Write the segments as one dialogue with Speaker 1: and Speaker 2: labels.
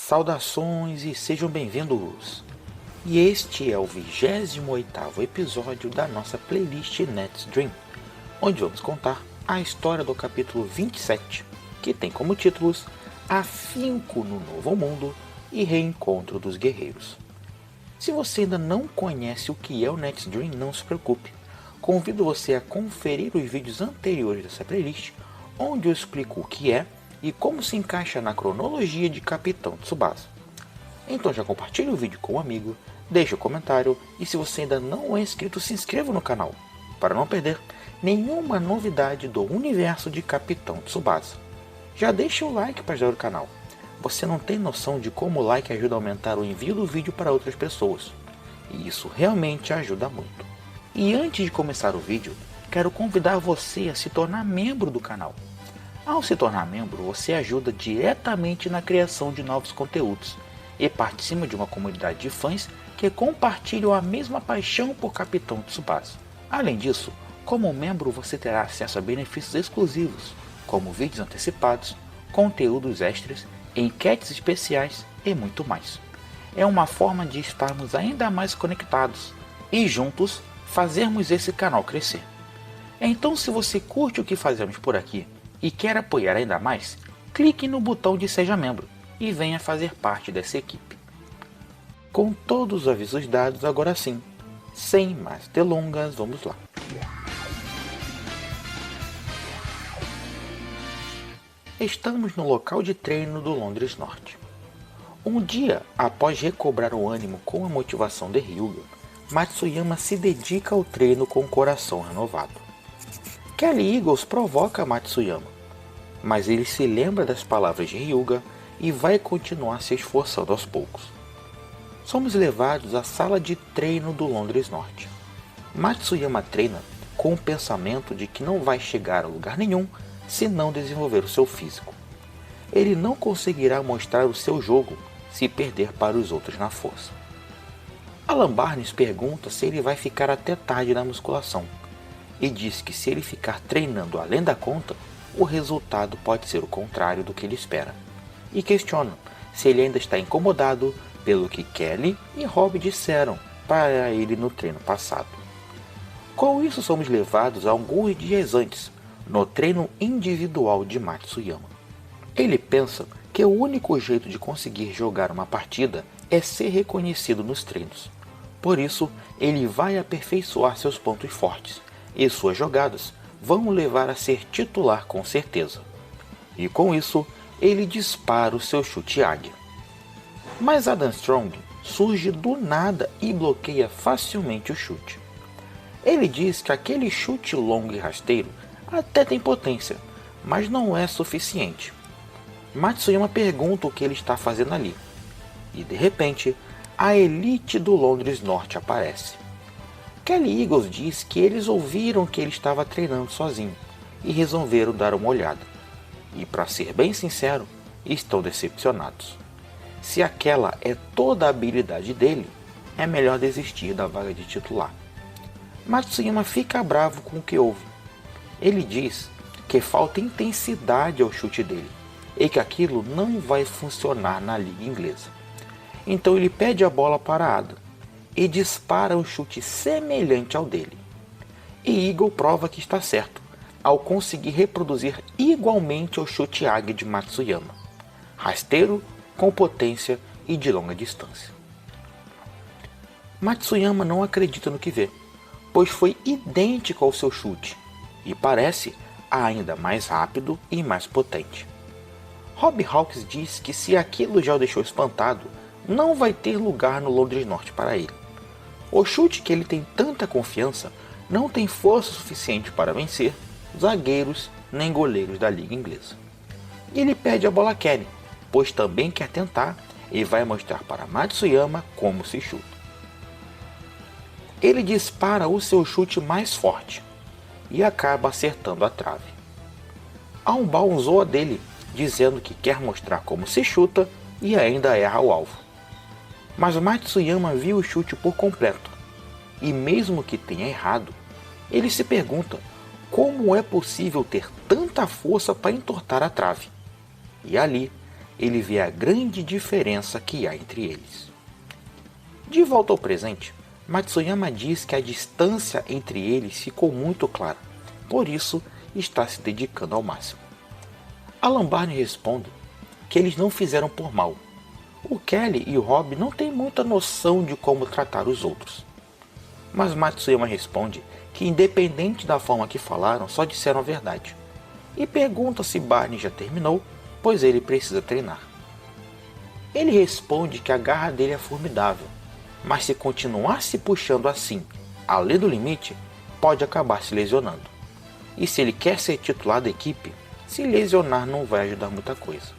Speaker 1: Saudações e sejam bem-vindos! E este é o 28º episódio da nossa playlist Let's Dream, onde vamos contar a história do capítulo 27, que tem como títulos Afinco no Novo Mundo e Reencontro dos Guerreiros. Se você ainda não conhece o que é o Let's Dream, não se preocupe. Convido você a conferir os vídeos anteriores dessa playlist, onde eu explico o que é e como se encaixa na cronologia de Capitão Tsubasa. Então já compartilhe o vídeo com um amigo, deixe um comentário e se você ainda não é inscrito, se inscreva no canal, para não perder nenhuma novidade do universo de Capitão Tsubasa. Já deixe o like para ajudar o canal. Você não tem noção de como o like ajuda a aumentar o envio do vídeo para outras pessoas. E isso realmente ajuda muito. E antes de começar o vídeo, quero convidar você a se tornar membro do canal. Ao se tornar membro, você ajuda diretamente na criação de novos conteúdos e participa de uma comunidade de fãs que compartilham a mesma paixão por Capitão Tsubasa. Além disso, como membro você terá acesso a benefícios exclusivos, como vídeos antecipados, conteúdos extras, enquetes especiais e muito mais. É uma forma de estarmos ainda mais conectados e juntos fazermos esse canal crescer. Então, se você curte o que fazemos por aqui e quer apoiar ainda mais, clique no botão de Seja Membro e venha fazer parte dessa equipe. Com todos os avisos dados, agora sim, sem mais delongas, vamos lá. Estamos no local de treino do Londres Norte. Um dia, após recobrar o ânimo com a motivação de Hyuga, Matsuyama se dedica ao treino com o coração renovado. Kelly Eagles provoca Matsuyama, mas ele se lembra das palavras de Hyuga e vai continuar se esforçando aos poucos. Somos levados à sala de treino do Londres Norte. Matsuyama treina com o pensamento de que não vai chegar a lugar nenhum se não desenvolver o seu físico. Ele não conseguirá mostrar o seu jogo se perder para os outros na força. Alan Barnes pergunta se ele vai ficar até tarde na musculação e diz que se ele ficar treinando além da conta, o resultado pode ser o contrário do que ele espera. E questiona se ele ainda está incomodado pelo que Kelly e Rob disseram para ele no treino passado. Com isso somos levados a alguns dias antes, no treino individual de Matsuyama. Ele pensa que o único jeito de conseguir jogar uma partida é ser reconhecido nos treinos. Por isso, ele vai aperfeiçoar seus pontos fortes, e suas jogadas vão o levar a ser titular com certeza. E com isso, ele dispara o seu chute águia. Mas Adam Strong surge do nada e bloqueia facilmente o chute. Ele diz que aquele chute longo e rasteiro até tem potência, mas não é suficiente. Matsuyama pergunta o que ele está fazendo ali. E de repente, a elite do Londres Norte aparece. Kelly Eagles diz que eles ouviram que ele estava treinando sozinho e resolveram dar uma olhada. E para ser bem sincero, estão decepcionados. Se aquela é toda a habilidade dele, é melhor desistir da vaga de titular. Matsuyama fica bravo com o que ouve. Ele diz que falta intensidade ao chute dele e que aquilo não vai funcionar na liga inglesa. Então ele pede a bola para Adam e dispara um chute semelhante ao dele. E Eagle prova que está certo, ao conseguir reproduzir igualmente o chute águia de Matsuyama, rasteiro, com potência e de longa distância. Matsuyama não acredita no que vê, pois foi idêntico ao seu chute, e parece ainda mais rápido e mais potente. Rob Hawks diz que se aquilo já o deixou espantado, não vai ter lugar no Londres Norte para ele. O chute que ele tem tanta confiança não tem força suficiente para vencer zagueiros nem goleiros da liga inglesa. Ele pede a bola a Kelly, pois também quer tentar e vai mostrar para Matsuyama como se chuta. Ele dispara o seu chute mais forte e acaba acertando a trave. Aumbaum zoa dele, dizendo que quer mostrar como se chuta e ainda erra o alvo. Mas Matsuyama viu o chute por completo, e mesmo que tenha errado, ele se pergunta como é possível ter tanta força para entortar a trave. E ali, ele vê a grande diferença que há entre eles. De volta ao presente, Matsuyama diz que a distância entre eles ficou muito clara, por isso está se dedicando ao máximo. Alan Barney responde que eles não fizeram por mal. O Kelly e o Rob não têm muita noção de como tratar os outros. Mas Matsuyama responde que, independente da forma que falaram, só disseram a verdade. E pergunta se Barney já terminou, pois ele precisa treinar. Ele responde que a garra dele é formidável, mas se continuar se puxando assim, além do limite, pode acabar se lesionando. E se ele quer ser titular da equipe, se lesionar não vai ajudar muita coisa.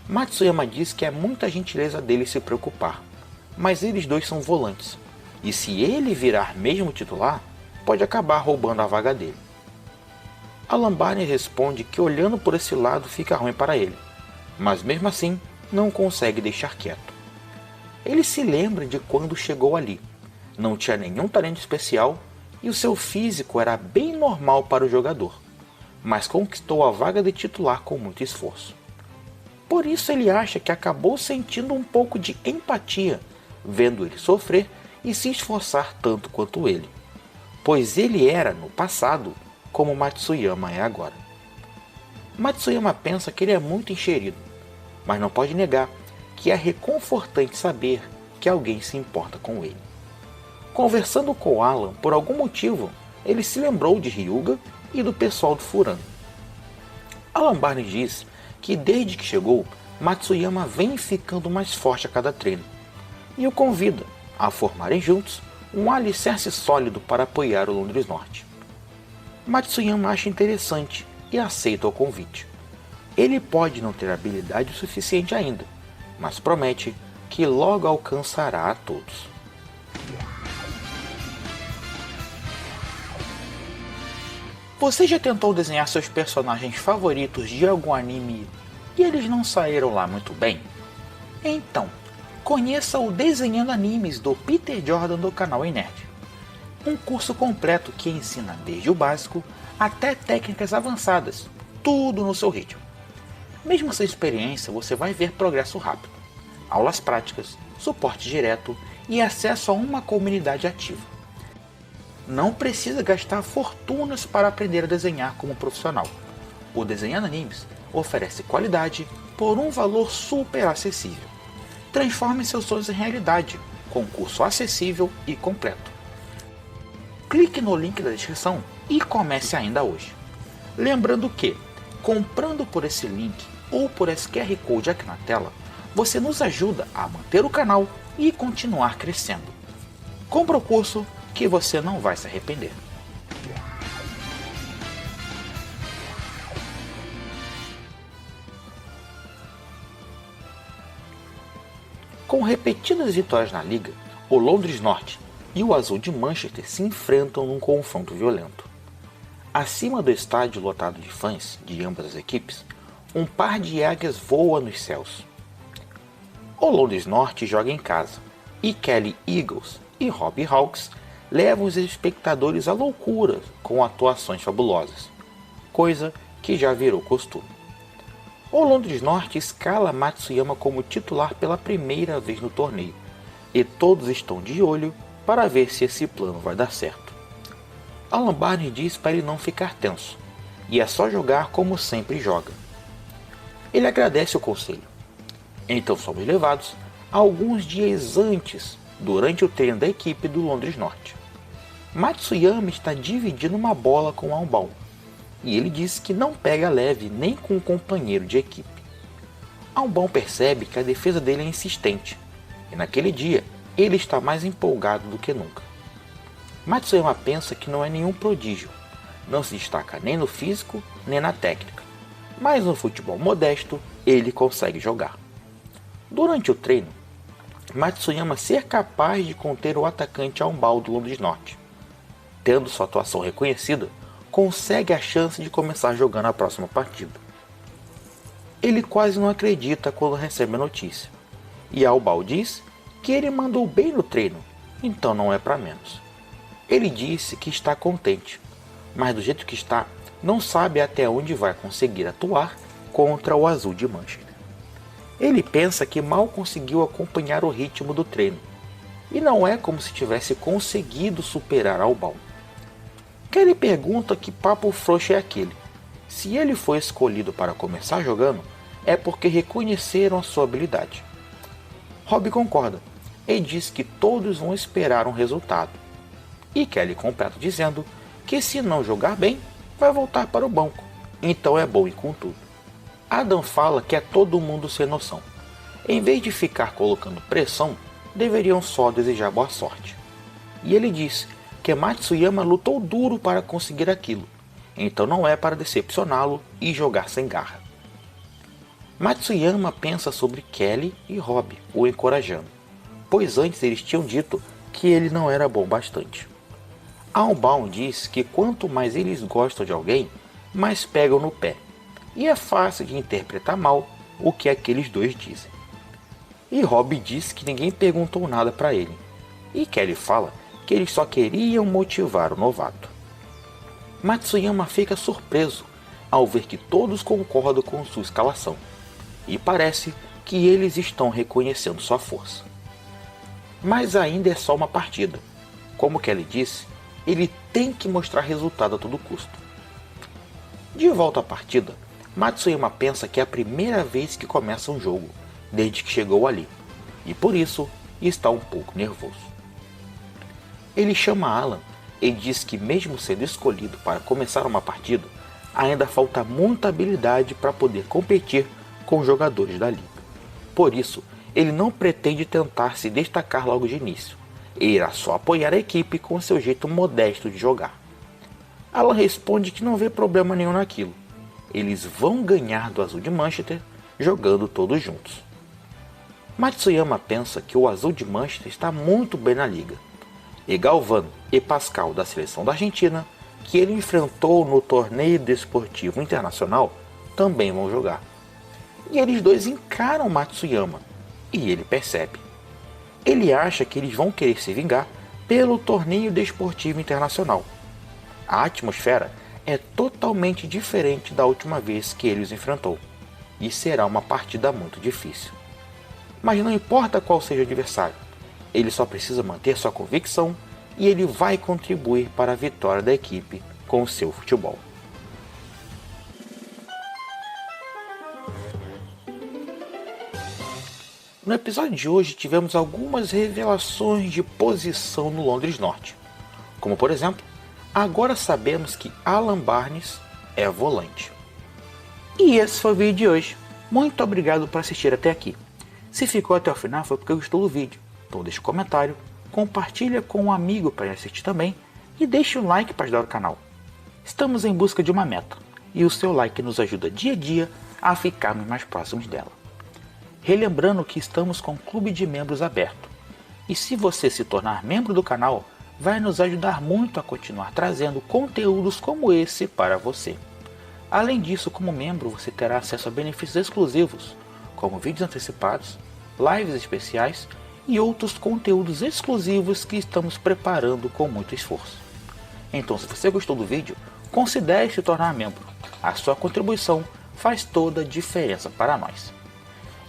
Speaker 1: Matsuyama diz que é muita gentileza dele se preocupar, mas eles dois são volantes, e se ele virar mesmo titular, pode acabar roubando a vaga dele. Alan Barney responde que olhando por esse lado fica ruim para ele, mas mesmo assim não consegue deixar quieto. Ele se lembra de quando chegou ali, não tinha nenhum talento especial e o seu físico era bem normal para o jogador, mas conquistou a vaga de titular com muito esforço. Por isso ele acha que acabou sentindo um pouco de empatia, vendo ele sofrer e se esforçar tanto quanto ele, pois ele era, no passado, como Matsuyama é agora. Matsuyama pensa que ele é muito enxerido, mas não pode negar que é reconfortante saber que alguém se importa com ele. Conversando com Alan, por algum motivo, ele se lembrou de Hyuga e do pessoal do Furan. Alan Barney diz que desde que chegou, Matsuyama vem ficando mais forte a cada treino, e o convida a formarem juntos um alicerce sólido para apoiar o Londres Norte. Matsuyama acha interessante e aceita o convite. Ele pode não ter habilidade o suficiente ainda, mas promete que logo alcançará a todos. Você já tentou desenhar seus personagens favoritos de algum anime e eles não saíram lá muito bem? Então, conheça o Desenhando Animes do Peter Jordan do canal Nerd. Um curso completo que ensina desde o básico até técnicas avançadas, tudo no seu ritmo. Mesmo sem experiência, você vai ver progresso rápido, aulas práticas, suporte direto e acesso a uma comunidade ativa. Não precisa gastar fortunas para aprender a desenhar como profissional. O Desenhando Animes oferece qualidade por um valor super acessível. Transforme seus sonhos em realidade, com curso acessível e completo. Clique no link da descrição e comece ainda hoje. Lembrando que, comprando por esse link ou por esse QR Code aqui na tela, você nos ajuda a manter o canal e continuar crescendo. Compre o curso que você não vai se arrepender. Com repetidas vitórias na liga, o Londres Norte e o Azul de Manchester se enfrentam num confronto violento. Acima do estádio lotado de fãs de ambas as equipes, um par de águias voa nos céus. O Londres Norte joga em casa, e Kelly Eagles e Rob Hawks levam os espectadores à loucura com atuações fabulosas, coisa que já virou costume. O Londres Norte escala Matsuyama como titular pela primeira vez no torneio, e todos estão de olho para ver se esse plano vai dar certo. Alan Barney diz para ele não ficar tenso, e é só jogar como sempre joga. Ele agradece o conselho. Então somos levados alguns dias antes, durante o treino da equipe do Londres Norte. Matsuyama está dividindo uma bola com Aombal, e ele diz que não pega leve nem com um companheiro de equipe. Aombal percebe que a defesa dele é insistente, e naquele dia ele está mais empolgado do que nunca. Matsuyama pensa que não é nenhum prodígio, não se destaca nem no físico nem na técnica, mas no futebol modesto ele consegue jogar. Durante o treino, Matsuyama ser capaz de conter o atacante Aombal do Londres Norte. Tendo sua atuação reconhecida, consegue a chance de começar jogando a próxima partida. Ele quase não acredita quando recebe a notícia, e Aombal diz que ele mandou bem no treino, então não é para menos. Ele disse que está contente, mas do jeito que está, não sabe até onde vai conseguir atuar contra o Azul de Manchester. Ele pensa que mal conseguiu acompanhar o ritmo do treino, e não é como se tivesse conseguido superar Albão. Kelly pergunta que papo frouxo é aquele. Se ele foi escolhido para começar jogando, é porque reconheceram a sua habilidade. Rob concorda e diz que todos vão esperar um resultado. E Kelly completa dizendo que se não jogar bem, vai voltar para o banco, então é bom ir com tudo. Adam fala que é todo mundo sem noção. Em vez de ficar colocando pressão, deveriam só desejar boa sorte. E ele diz que Matsuyama lutou duro para conseguir aquilo, então não é para decepcioná-lo e jogar sem garra. Matsuyama pensa sobre Kelly e Rob, o encorajando, pois antes eles tinham dito que ele não era bom bastante. Albaum diz que quanto mais eles gostam de alguém, mais pegam no pé, e é fácil de interpretar mal o que aqueles dois dizem. E Rob diz que ninguém perguntou nada para ele, e Kelly fala que eles só queriam motivar o novato. Matsuyama fica surpreso ao ver que todos concordam com sua escalação, e parece que eles estão reconhecendo sua força. Mas ainda é só uma partida. Como Kelly disse, ele tem que mostrar resultado a todo custo. De volta à partida, Matsuyama pensa que é a primeira vez que começa um jogo, desde que chegou ali, e por isso está um pouco nervoso. Ele chama Alan e diz que mesmo sendo escolhido para começar uma partida, ainda falta muita habilidade para poder competir com os jogadores da liga. Por isso, ele não pretende tentar se destacar logo de início, e irá só apoiar a equipe com seu jeito modesto de jogar. Alan responde que não vê problema nenhum naquilo. Eles vão ganhar do Azul de Manchester jogando todos juntos. Matsuyama pensa que o Azul de Manchester está muito bem na liga, e Galvão e Pascal da seleção da Argentina, que ele enfrentou no torneio desportivo internacional, também vão jogar. E eles dois encaram Matsuyama, e ele percebe. Ele acha que eles vão querer se vingar pelo torneio desportivo internacional. A atmosfera é totalmente diferente da última vez que ele os enfrentou, e será uma partida muito difícil. Mas não importa qual seja o adversário, ele só precisa manter sua convicção e ele vai contribuir para a vitória da equipe com o seu futebol. No episódio de hoje tivemos algumas revelações de posição no Londres Norte, como por exemplo, agora sabemos que Alan Barnes é volante. E esse foi o vídeo de hoje. Muito obrigado por assistir até aqui. Se ficou até o final foi porque gostou do vídeo, então deixe um comentário, compartilha com um amigo para assistir também e deixe um like para ajudar o canal. Estamos em busca de uma meta e o seu like nos ajuda dia a dia a ficarmos mais próximos dela. Relembrando que estamos com um clube de membros aberto, e se você se tornar membro do canal, vai nos ajudar muito a continuar trazendo conteúdos como esse para você. Além disso, como membro, você terá acesso a benefícios exclusivos, como vídeos antecipados, lives especiais e outros conteúdos exclusivos que estamos preparando com muito esforço. Então, se você gostou do vídeo, considere se tornar membro. A sua contribuição faz toda a diferença para nós.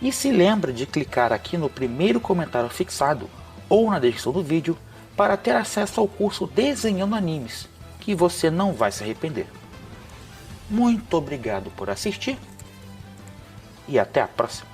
Speaker 1: E se lembra de clicar aqui no primeiro comentário fixado ou na descrição do vídeo para ter acesso ao curso Desenhando Animes, que você não vai se arrepender. Muito obrigado por assistir e até a próxima.